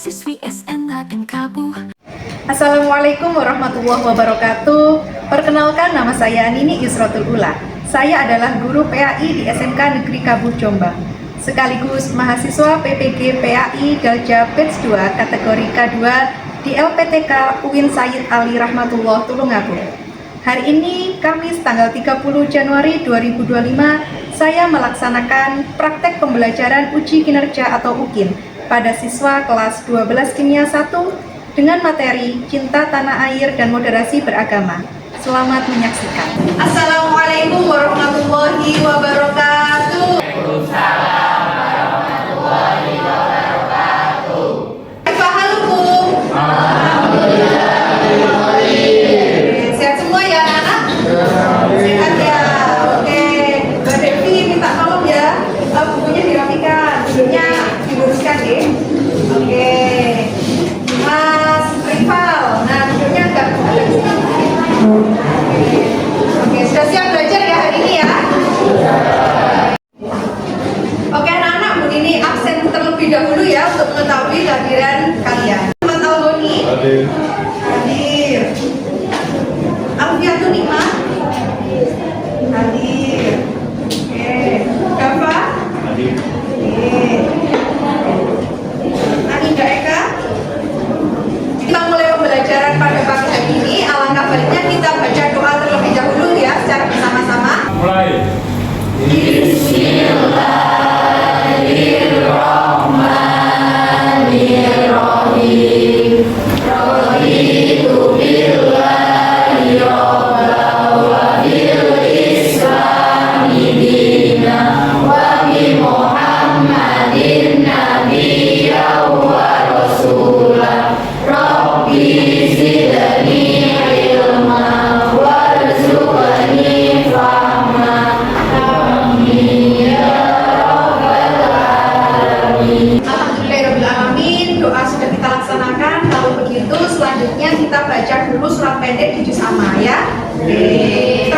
mahasiswi SNA dan KABU. Assalamualaikum warahmatullahi wabarakatuh. Perkenalkan, nama saya Nini Yusratul Ula. Saya adalah guru PAI di SMK Negeri Kabuh Jombang, sekaligus mahasiswa PPG PAI Dalja Batch 2 kategori K2 di LPTK UIN Sayyid Ali Rahmatullah Tulungagung. Hari ini, Kamis tanggal 30 Januari 2025, saya melaksanakan praktek pembelajaran uji kinerja atau UKIN pada siswa kelas 12 Kimia 1 dengan materi Cinta Tanah Air dan Moderasi Beragama. Selamat menyaksikan. Assalamualaikum warahmatullahi wabarakatuh. Waalaikumsalam warahmatullahi wabarakatuh. Kaifahalukum? Alhamdulillah. Sehat semua ya anak-anak? Sehat ya. Oke. Mbak Devi minta tolong ya, bukunya dirapikan, duduknya diluruskan ya. Oke. Mas Rival, nah duduknya agak sedikit. Oke, sudah siap belajar ya hari ini ya? Oke anak-anak, Bu Nini absen terlebih dahulu ya untuk mengetahui kehadiran kalian. Mas Alboni hadir. Alfiatun Nikmah hadir. Oke, Dava hadir. Anida Eka. Kita mulai pembelajaran pada pagi hari ini. Alangkah baiknya kita baca doa terlebih dahulu ya secara bersama-sama. Mulai. Bismillahirrahmanirrahim. Raditu billahi rabban wa bil islami dinan wa bi Muhammadin nabiyyan wa rasulan. Rabbi zidni ilma warzuqni fahma. Amin ya rabbal alamin. Alhamdulillahirabbil alamin. Doa sudah kita laksanakan. Kalau begitu selanjutnya kita baca dulu surat pendek di juz amma ya. Oke.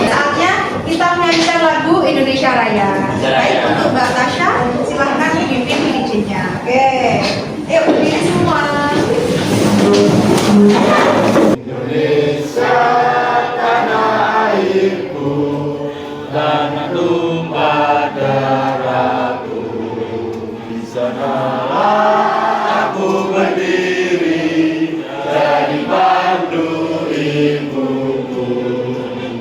Saatnya kita menyanyikan lagu Indonesia Raya. Baik, untuk Mbak Tasya, silahkan dipimpin dirijinya. Oke, yuk berdiri semua. Indonesia tanah airku dan tumpah darahku, di sanalah aku berdiri jadi pandu ibuku.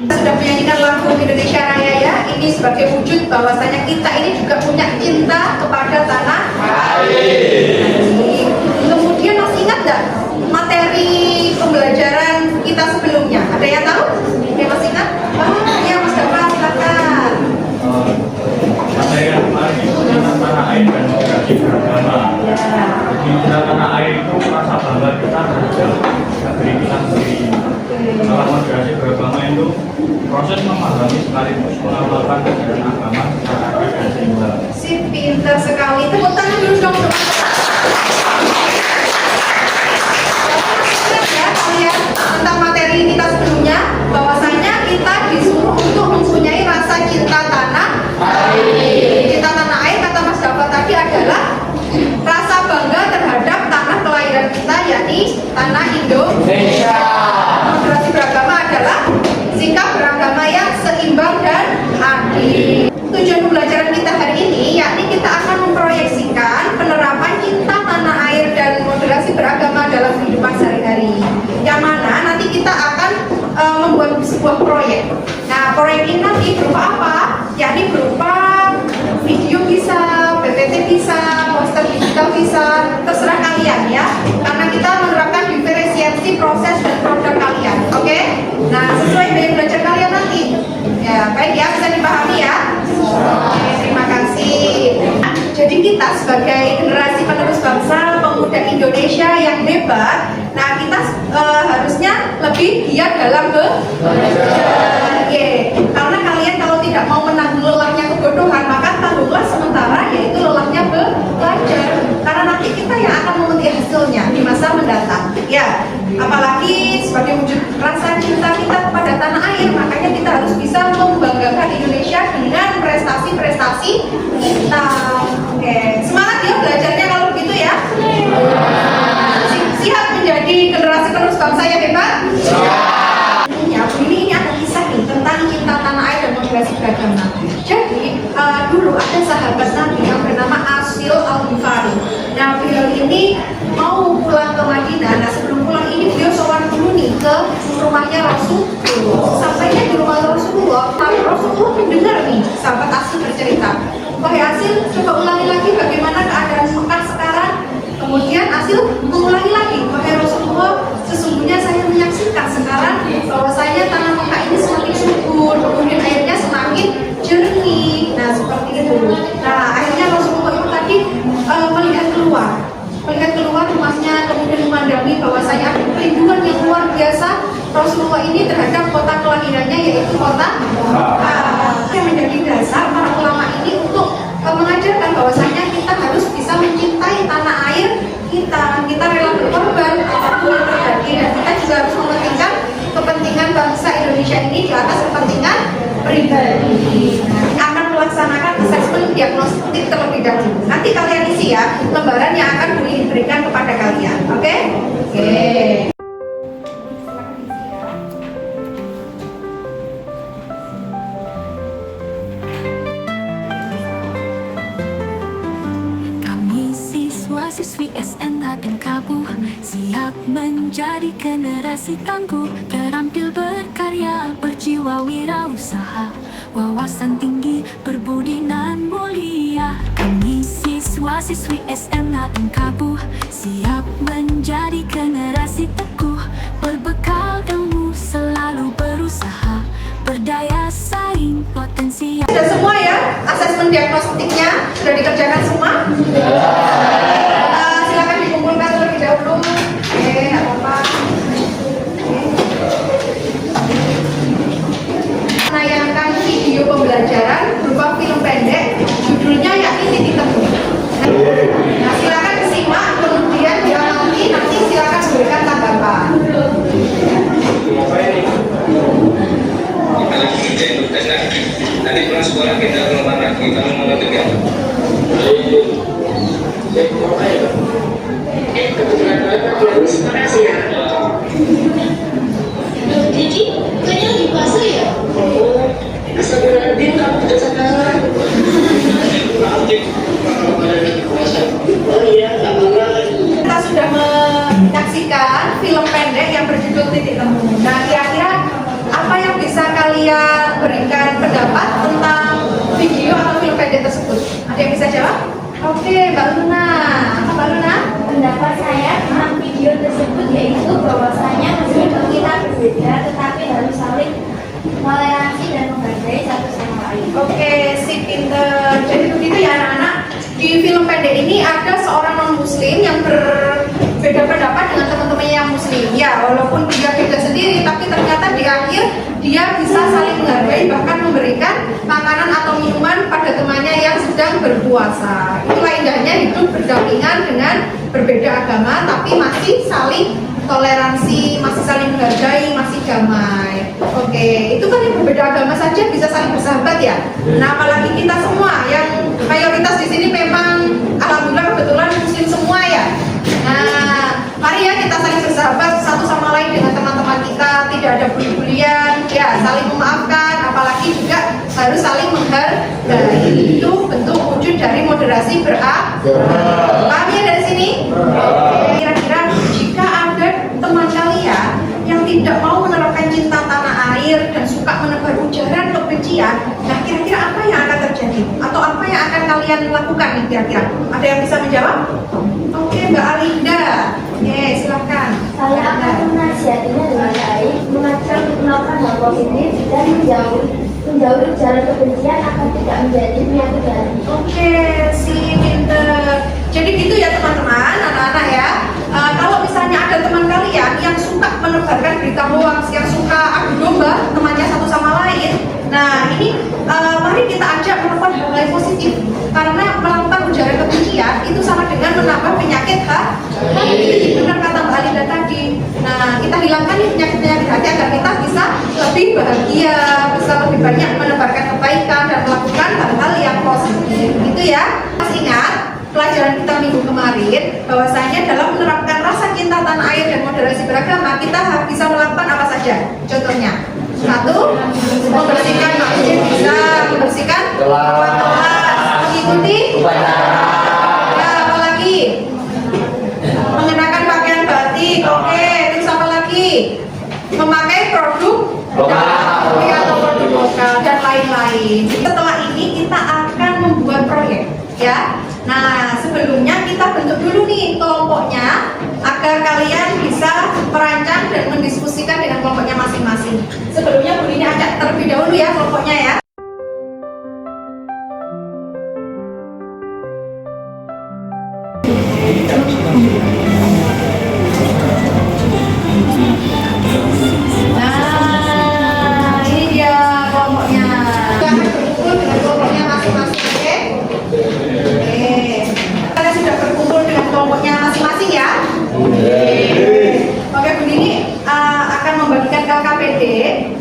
Sudah menyanyikan lagu Indonesia Raya ya. Ini sebagai wujud bahwasanya kita ini juga punya cinta kepada tanah air. Kemudian masih ingat nggak materi pembelajaran kita sebelumnya? Ada yang tahu? Yang masih ingat? Ya Mas Dava, silakan. Materi yang kemarin itu tentang tanah air dan moderasi beragama. Jadi cinta tanah air itu rasa bangga kita terhadap negeri kita sendiri. Kalau moderasi beragama itu proses memahami sekaligus mengamalkan ajaran agama secara adil dan seimbang. Sip, pintar sekali. Tepuk tangan dulu dong. Ingat ya kalian tentang materi kita sebelumnya, bahwasanya kita disuruh untuk mempunyai rasa cinta tanah air. Cinta tanah air kata Mas Dava tadi adalah rasa bangga terhadap tanah kelahiran kita, yakni tanah Indonesia. Moderasi beragama adalah sikap beragama yang seimbang dan adil. Tujuan pembelajaran kita hari ini yakni kita akan memproyeksikan penerapan cinta tanah air dan moderasi beragama dalam kehidupan sehari-hari. Yang mana nanti kita akan membuat sebuah proyek. Nah, proyek ini nanti berupa apa? Yakni berupa video bisa, PPT bisa, poster bisa terserah kalian ya, karena kita menerapkan diferensiasi proses dan produk kalian. Oke? Nah, sesuai dengan belajar kalian nanti. Ya, baik ya, bisa dipahami ya. Oke, terima kasih. Jadi kita sebagai generasi penerus bangsa pemuda Indonesia yang hebat, nah kita harusnya lebih giat dalam belajar. Karena kalian kalau tidak mau menanggung lelahnya kebodohan, maka tanggunglah sementara yaitu lelahnya belajar. Karena nanti kita yang akan memetik hasilnya di masa mendatang. Ya, apalagi sebagai wujud rasa cinta kita kepada tanah air, makanya kita harus bisa membanggakan Indonesia dengan prestasi-prestasi kita. Oke, semangat ya belajarnya kalau begitu ya. Siap menjadi generasi penerus bangsa yang hebat? Ini ada kisah nih tentang cinta tanah air dan moderasi beragama. Jadi dulu ada sahabat Nabi yang bernama Asil Al-Ghifari. Nah, beliau ini mau pulang ke Madinah. Nah, sebelum pulang ini beliau sowan dulu nih ke rumahnya Rasulullah. Sampainya di rumah Rasulullah mendengar nih sahabat Asil bercerita. Wahai Asil, coba ulangi lagi bagaimana keadaan Mekah sekarang. Kemudian Asil mengulangi lagi, wahai Rasulullah, sesungguhnya saya menyaksikan sekarang bahwasanya tanah Mekah ini semakin subur, kemudian airnya semakin jernih. Nah, seperti itu. Nah, akhirnya Rasulullah itu tadi melihat keluar rumahnya, kemudian memandangi bahwasanya ada kerinduan yang luar biasa Rasulullah ini terhadap kota kelahirannya, yaitu kota Mekah. Yang menjadi dasar para ulama ini untuk mengajarkan bahwasanya kita harus bisa mencintai tanah air kita rela berkorban apapun yang terjadi, dan kita juga harus mementingkan kepentingan bangsa Indonesia ini di atas kepentingan pribadi. Akan melaksanakan asesmen diagnostik terlebih dahulu. Nanti kalian isi ya lembaran yang akan diberikan kepada kalian. Oke? Siswi SNK dan KABU siap menjadi generasi tangguh, terampil berkarya, berjiwa wirausaha, wawasan tinggi, berbudi nan mulia. Kami siswa-siswi SNK dan KABU siap menjadi generasi teguh, berbekal ilmu selalu berusaha, berdaya saing potensial. Sudah semua ya asesmen diagnostiknya sudah dikerjakan semua? Silakan dikumpulkan terlebih dahulu. Nggak apa-apa. Menayangkan video pembelajaran berupa film pendek, judulnya yakni Titik Temu. Nah, silakan disimak, kemudian diamati, nanti silakan berikan tanggapan. Kita lagi kerjain tugas lagi. Nanti pulang sekolah kita keluar lagi. Kamu mau nonton ya? Makasih ya. Jadi, kayaknya lagi puasa ya? Astagfirullahaladzim, kamu tidak sadar. Oh iya, Kita sudah menyaksikan film pendek yang berjudul Titik Temu. Nah, kira-kira apa yang bisa kalian berikan pendapat tentang video atau film pendek tersebut? Ada yang bisa jawab? Oke, Mbak Luna. Mbak Luna? Pendapat saya tentang video tersebut yaitu bahwasanya meskipun kita berbeda tetapi harus saling toleransi dan menghargai satu sama lain. Oke, si pinter. Jadi begitu ya anak-anak. Di film pendek ini ada seorang non-muslim yang berbeda pendapat dengan teman-temannya yang muslim. Ya, walaupun dia beda sendiri, tapi ternyata di akhir dia bisa saling menghargai, bahkan memberikan makanan atau minuman pada temannya yang sedang berpuasa. Itulah indahnya hidup berdampingan dengan berbeda agama, tapi masih saling toleransi, masih saling menghargai, masih damai. Oke, itu kan yang berbeda agama saja bisa saling bersahabat ya. Nah, apalagi kita semua yang mayoritas di sini memang alhamdulillah kebetulan muslim semua ya. Nah, mari ya kita saling bersahabat satu sama lain dengan teman-teman kita, tidak ada bully-bulian, ya saling memaafkan, apalagi juga harus saling menghargai. Itu bentuk wujud dari moderasi beragama. Paham ya dari sini? Kira-kira jika ada teman kalian yang tidak mau menerapkan cinta tanah air dan suka menebar ujaran kebencian, nah kira-kira apa yang akan terjadi? Atau apa yang akan kalian lakukan nih nih kira-kira? Ada yang bisa menjawab? Oke, Mbak Alinda. Oke, silahkan. Saya akan menasihatinya dengan baik, mengajak melakukan hal positif dan menjauhi ujaran kebencian agar tidak menjadi penyakit hati. Oke, pinter. Jadi gitu ya teman-teman, anak-anak ya. Kalau misalnya ada teman kalian yang suka menebarkan berita hoax, yang suka adu domba temannya satu sama lain, nah ini mari kita ajak melakukan hal yang positif. Karena melakukan ujaran kebencian itu sama dengan menambah penyakit hati. Benar kata Mbak Alinda tadi. Nah, kita hilangkan nih penyakit-penyakit hati agar kita bisa lebih bahagia, bisa lebih banyak menebarkan kebaikan dan melakukan hal-hal yang positif. Gitu ya. Masih ingat pelajaran kita minggu kemarin bahwasanya dalam menerapkan rasa cinta tanah air dan moderasi beragama kita bisa melakukan apa saja. Contohnya, 1, membersihkan masjid, bisa membersihkan kelas, mengikuti ya, apa lagi? Mengenakan pakaian batik. Oke, terus apa lagi? Memakai produk atau produk lokal dan lain-lain. Setelah ini kita akan membuat proyek ya. Nah, sebelumnya kita bentuk dulu nih kelompoknya agar kalian bisa merancang dan mendiskusikan dengan kelompoknya masing-masing. Sebelumnya Bu Nini ajak terlebih dahulu ya kelompoknya ya. Nah, ini dia kelompoknya. Kita akan berkumpul dengan kelompoknya masing-masing, oke? Oke. Kalian sudah berkumpul dengan kelompoknya masing-masing ya? Oke, Bu Nini akan membagikan KKPD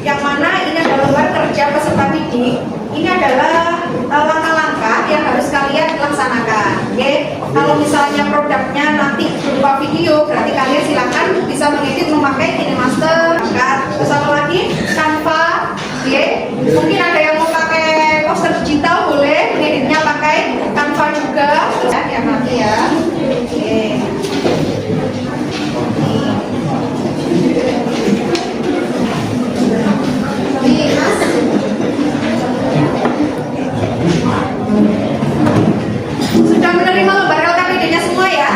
yang mana ini adalah lembar kerja peserta didik. Ini adalah langkah-langkah yang harus kalian laksanakan. Oke, kalau misalnya produknya nanti berupa video, berarti kalian silakan bisa mengedit memakai KineMaster. Terus apa lagi? Canva. Oke, mungkin ada yang mau pakai poster digital, boleh mengeditnya pakai Canva juga. Ya nanti ya. Oke. Nih, Mas. Sudah menerima lembar LKPD-nya semua ya?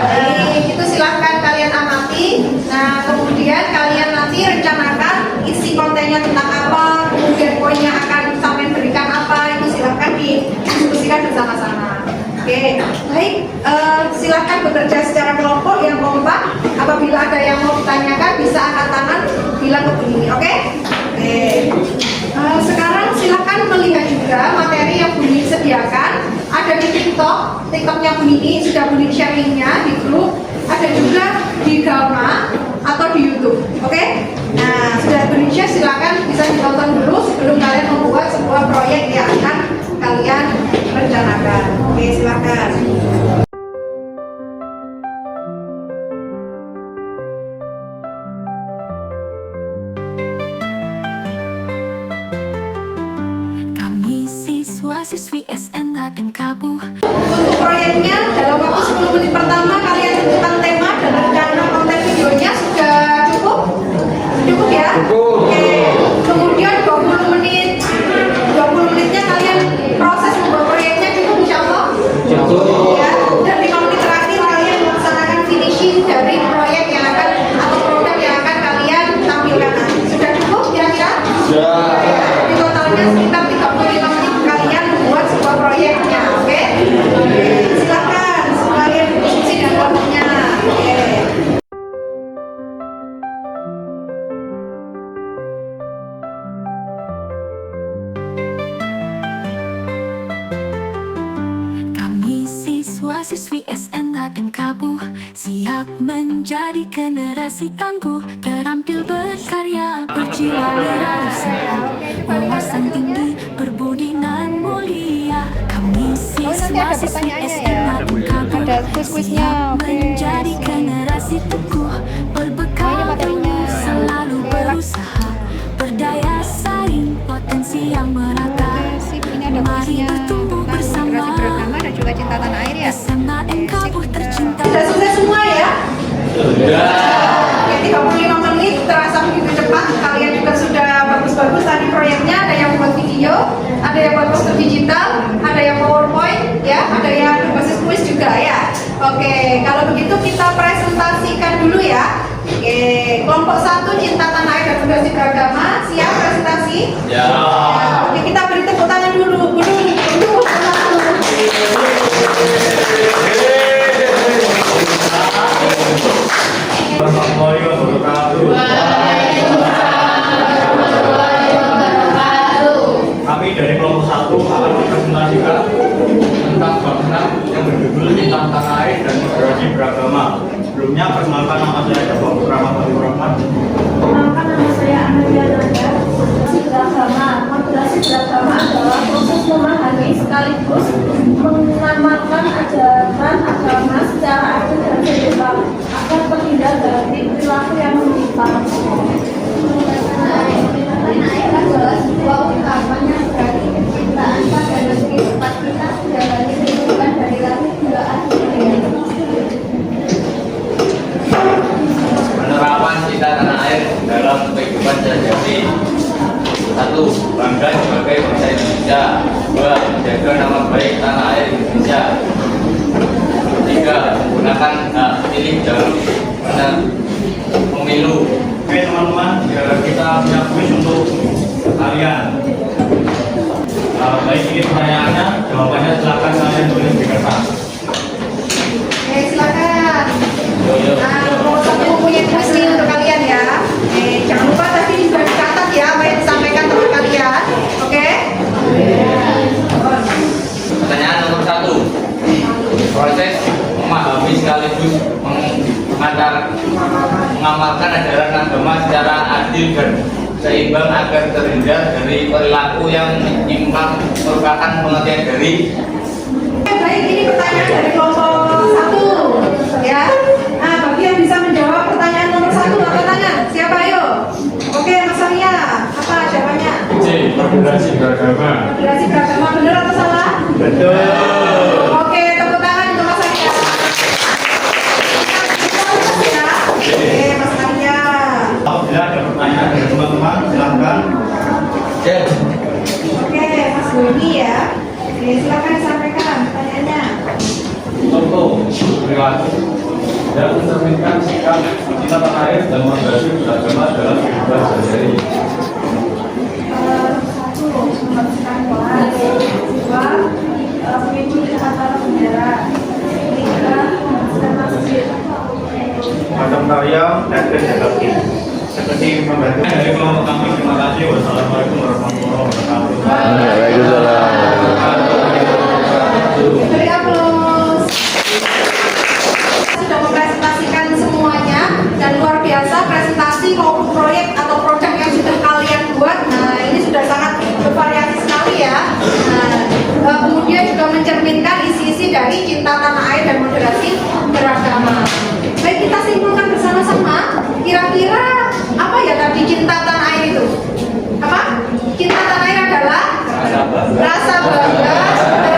Baik, itu silahkan kalian amati. Nah, kemudian kalian nanti rencanakan isi kontennya tentang apa, kemudian poinnya akan sampai berikan apa, itu silahkan didiskusikan bersama-sama. Oke, baik. Silahkan bekerja secara kelompok yang kompak. Apabila ada yang mau ditanyakan, bisa angkat tangan, bilang ke Bu Nini. Oke? Oke. Sekarang silakan melihat juga materi yang Bu Nini sediakan. Ada di TikToknya Bu Nini, sudah Bu Nini sharingnya di grup. Ada juga di Gamma atau di YouTube. Oke? Nah, sudah Bu Nini share, silakan bisa ditonton dulu sebelum kalian membuat sebuah proyek yang akan kalian rencanakan. Oke, silakan. Siswi SN dan Kabu. Untuk proyeknya dalam waktu 10 menit pertama kalian tentukan tema dan rencana konten videonya sudah cukup? Cukup ya? Oke. Kemudian 20 menitnya kalian proses membuat proyeknya cukup insya Allah? Cukup. Ya. Dan 5 menit terakhir kalian melaksanakan finishing dari proyek yang akan atau produk yang akan kalian tampilkan nanti. Sudah cukup kira-kira? Sudah. Di totalnya sekitar 35 menit kalian membuat sebuah proyeknya, oke? Silakan sekalian diskusi dengan kelompoknya. Oke. Kami siswa-siswi SN dan Kabu siap menjadi generasi tangguh, terampil berkarya, berjiwa wirausaha, wawasan tinggi, berbudi dan mulia. Kami siswa-siswi SN dan Kabu siap menjadi generasi teguh, berbekal ilmu, selalu berusaha, berdaya saing, potensi yang merata. Mari bertumbuh bersama, Dan juga cinta tanah air ya. SMA dan Kabu tercinta. Sudah selesai semua ya? Sudah. 35 menit terasa begitu cepat. Kalian juga sudah bagus-bagus tadi proyeknya. Ada yang buat video, ada yang buat poster digital, ada yang PowerPoint, Ya, ada yang berbasis kuis juga ya. Oke, kalau begitu kita presentasikan dulu ya. Oke, kelompok 1 Cinta Tanah Air dan Fondasi Beragama, siap presentasi? Ya. Oke, kita beri tepuk tangan dulu. Warahmatullahi wabarakatuh. Kami dari kelompok 1 akan mempresentasikan tentang bangunan yang berjudul Cinta Tanah Air dan Moderasi Beragama. Sebelumnya perkenalkan nama saya Bapak Putra Fatur Rahman. Perkenalkan, nama saya Amelia Nanda. Moderasi beragama adalah proses memahami sekaligus mengamalkan ajaran agama secara adil dan seimbang agar terhindar dari perilaku yang menyimpang. Tanah air adalah sebuah ungkapan yang berarti kecintaan pada negeri tempat kita menjalani kehidupan dari lahir hingga akhir. Penerapan Cinta Tanah Air dalam kehidupan sehari-hari. 1. Bangga sebagai bangsa Indonesia. 2. Menjaga nama baik tanah air Indonesia. 3. Menggunakan hak pilih dalam pemilu. Oke teman-teman, sekarang kita punya kuis untuk kalian. Baik, ini pertanyaannya, jawabannya silakan kalian tulis di kertas. Oke, silakan. Nah, kelompok 1 punya kuis nih untuk kalian ya. Jangan lupa tadi juga dicatat ya apa yang disampaikan teman kalian. Oke? Pertanyaan nomor 1. Proses memahami sekaligus mengamalkan ajaran agama secara adil dan seimbang agar terhindar dari perilaku yang menyimpang merupakan pengertian dari. Baik, ini pertanyaan dari kelompok 1 ya. Nah, bagi yang bisa menjawab pertanyaan nomor 1 angkat tangan. Siapa ayo? Oke, Mas Arya, apa jawabannya? C. Moderasi Beragama. Moderasi beragama benar atau salah? Betul. Oke, tepuk tangan untuk Mas Arya. Ya. Oke, Mas Arya. Apabila ada pertanyaan dari teman-teman, silakan. Oke, Mas Doni ya. Oke, silakan disampaikan pertanyaannya. Contoh perilaku dan mencerminkan sikap cinta tanah air dan moderasi beragama dalam kehidupan sehari-hari. 1. Membersihkan kelas. 2. Mengikuti acara bendera. 3. Membersihkan masjid. Macam karya teknis dan aktif. Seperti membantu dari kelompok kami. Terima kasih. Wassalamualaikum warahmatullahi wabarakatuh. Beri aplaus. Sudah mempresentasikan semuanya dan luar biasa presentasi maupun proyek atau produk yang sudah kalian buat. Nah, ini sudah sangat bervariasi sekali ya. Nah, kemudian juga mencerminkan isi-isi dari Cinta Tanah Air dan Moderasi Beragama. Baik, kita simpulkan bersama-sama. Kira-kira apa ya tadi Cinta Tanah Air itu? Apa? Cinta Tanah Air adalah rasa bangga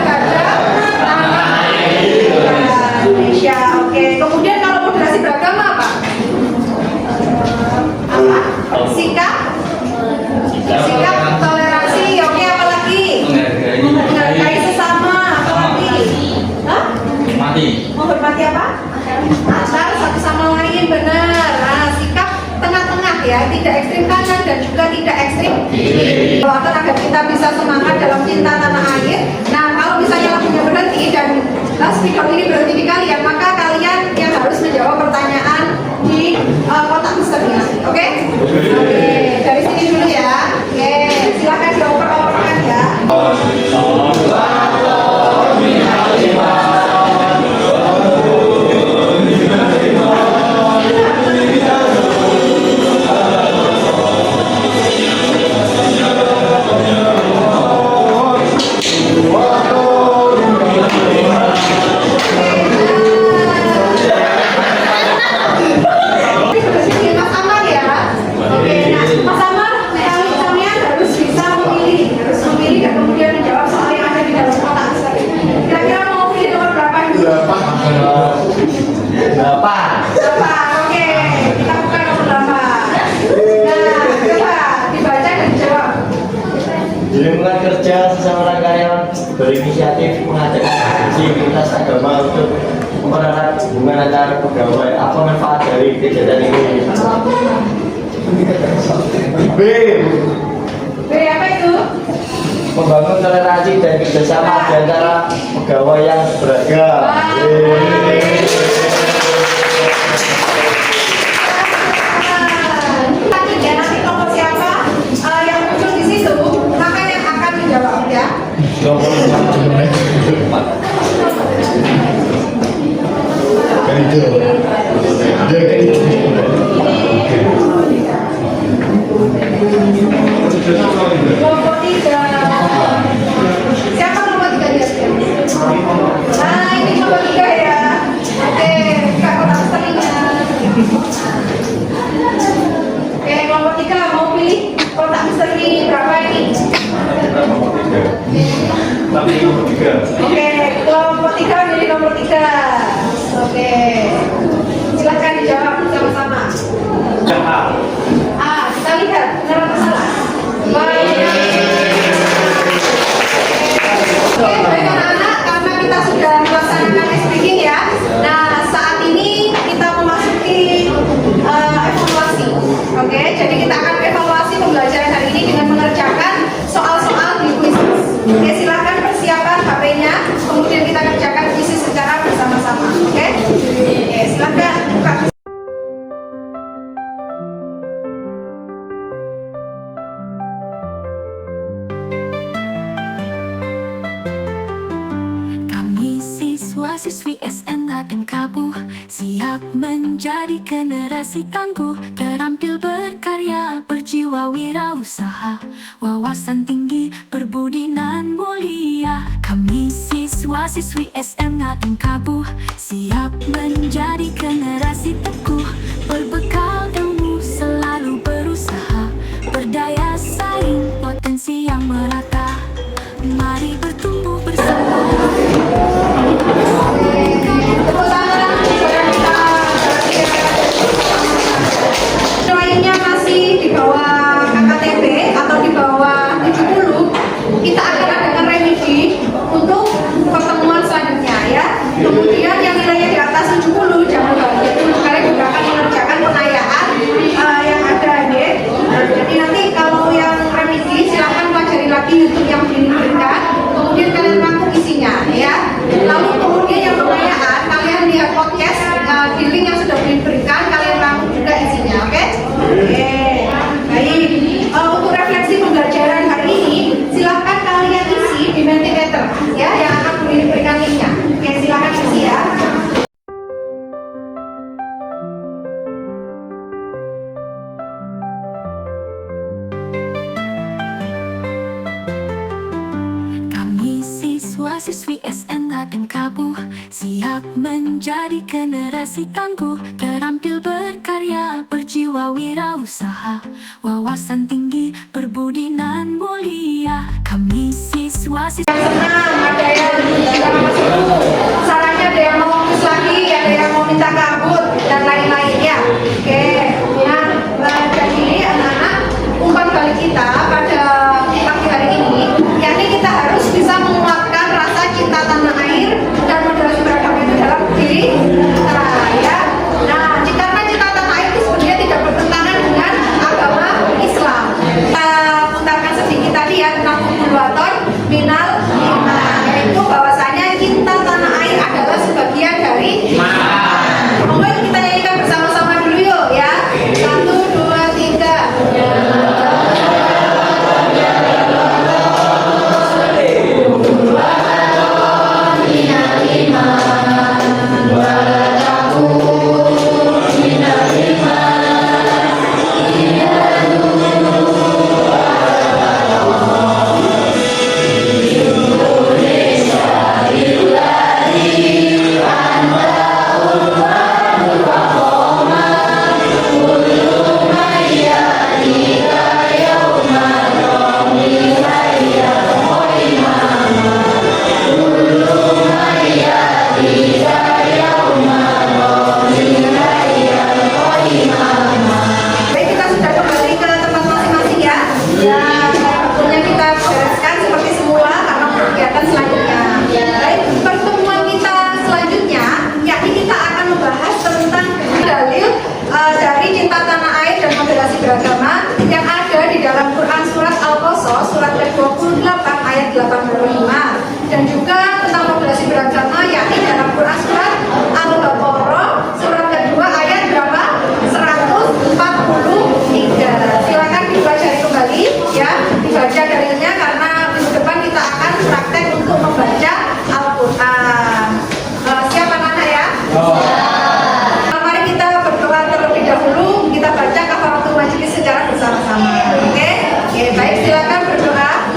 terhadap tanah air Indonesia. Oke, kemudian kalau moderasi beragama apa? Apa? Sikap toleransi. Oke, apa lagi? Menghargai sesama. Apa lagi? Hah? Menghormati apa? Antar satu sama lain, benar. Nah, sikap tengah-tengah ya, tidak ekstrim kanan dan juga tidak ekstrim kiri. Agar kita bisa semangat dalam cinta tanah air. Nah, kalau misalnya lagunya berhenti dan speaker ini berhenti di kalian, maka kalian yang harus menjawab pertanyaan di kotak booster ini. Oke? Oke, dari sini dulu ya. Oke, silakan dioper-operkan ya. Mas Amar ya. Oke, nah Mas Amar, kalian harus bisa memilih dan kemudian menjawab soal yang ada di dalam kotak besar ini. Kira-kira mau pilih nomor berapa ini? 8. Oke, kita buka nomor 8. Nah, coba dibaca dan dijawab. Lingkungan kerja sesama karyawan berinisiatif mengajak diskusi lintas agama untuk mempererat hubungan antar pegawai. Apa manfaat dari kegiatan ini? B. B apa itu? Membangun toleransi dan kerjasama di antara pegawai yang beragam. Tadi ya, nanti kelompok siapa yang muncul di situ, maka yang akan menjawab ya. Kelompok 3. Siapa kelompok 3 dia? Nah, ini kelompok 3 ya. Oke, buka kotak misterinya. Oke, kelompok 3 mau pilih kotak misteri berapa ini? Tapi nomor 3. Oke, kelompok 3 pilih nomor 3. Oke, silahkan dijawab sama-sama. Yang A. Kita lihat benar atau salah. Oke, baik anak-anak, karena kita sudah melaksanakan speaking ya. Nah, saat ini kita memasuki evaluasi. Oke, jadi kita akan evaluasi pembelajaran hari ini dengan mengerjakan soal-soal di kuis. Oke, silakan persiapkan HP-nya, kemudian kita kerjakan kuis secara bersama-sama. Oke, silakan buka. Kami siswa-siswi SNA dan Kabu siap menjadi generasi tangguh, terampil berkarya, berjiwa wirausaha, wawasan tinggi, berbudi nan mulia. Kami siswa-siswi SNA dan Kabu siap menjadi generasi teguh, berbekal ilmu selalu berusaha, berdaya saing, potensi yang merata. Mari bertumbuh bersama. Nilainya masih di bawah KKTB atau di bawah 70, kita akan adakan remedi untuk pertemuan selanjutnya ya. Kemudian yang nilainya di atas 70 jangan bahagia dulu, kalian juga akan mengerjakan pengayaan yang ada ya. Jadi nanti kalau yang remedi silahkan pelajari lagi YouTube yang diberikan, kemudian kalian rangkum isinya ya. Lalu kemudian yang pengayaan kalian lihat podcast di link yang sudah diberikan, kalian rangkum juga isinya, oke? Oke, baik. Untuk refleksi pembelajaran hari ini, silahkan kalian isi di Mentimeter ya, yang akan diberikan linknya. Oke, silahkan isi ya. Kami siswa-siswi SNA dan Kabu siap menjadi generasi tangguh, terampil berkarya, berjiwa wirausaha, wawasan tinggi, berbudi nan mulia. Kami siswa-siswi Senang, ada yang sarannya, ada yang mau fokus lagi, ada yang mau minta kabut dan lain-lain ya. Oke, nah jadi anak-anak, umpan balik kita pada pagi hari ini, yakni kita harus bisa menguatkan rasa cinta tanah air dan moderasi beragama itu dalam diri kita ya. Nah, karena cinta tanah air itu sebenarnya tidak bertentangan dengan agama Islam. Kita putarkan sedikit tadi ya tentang kumulator minal iman, yaitu bahwasanya cinta tanah air adalah sebagian dari iman. Monggo kita nyanyikan bersama-sama dulu yuk ya. dahulu kita baca kafaratul majelis secara bersama-sama. Oke? Oke, baik, silakan berdoa.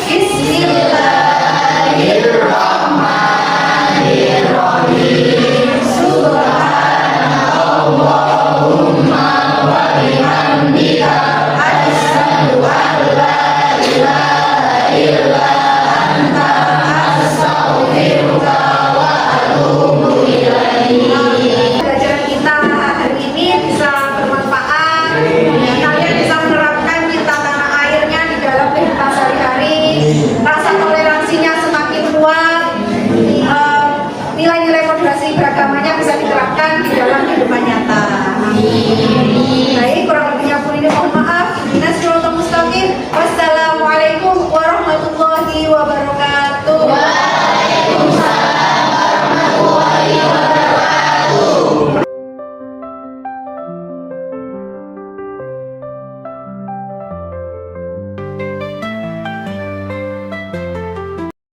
Bismillahirrahmanirrahim. Subhanallahumma wa bihamdika asyhadu an la ilaha illa anta astaghfiruka wa atubu ilaik. Pelajaran kita hari ini bisa bermanfaat. Kalian bisa menerapkan cinta tanah airnya di dalam kehidupan sehari-hari. Rasa toleransinya semakin kuat. Nilai-nilai moderasi beragamanya bisa diterapkan di dalam kehidupan nyata. Amin. Baik, kurang lebihnya pun ini mohon maaf. Minasirul mustaqim. Wassalam.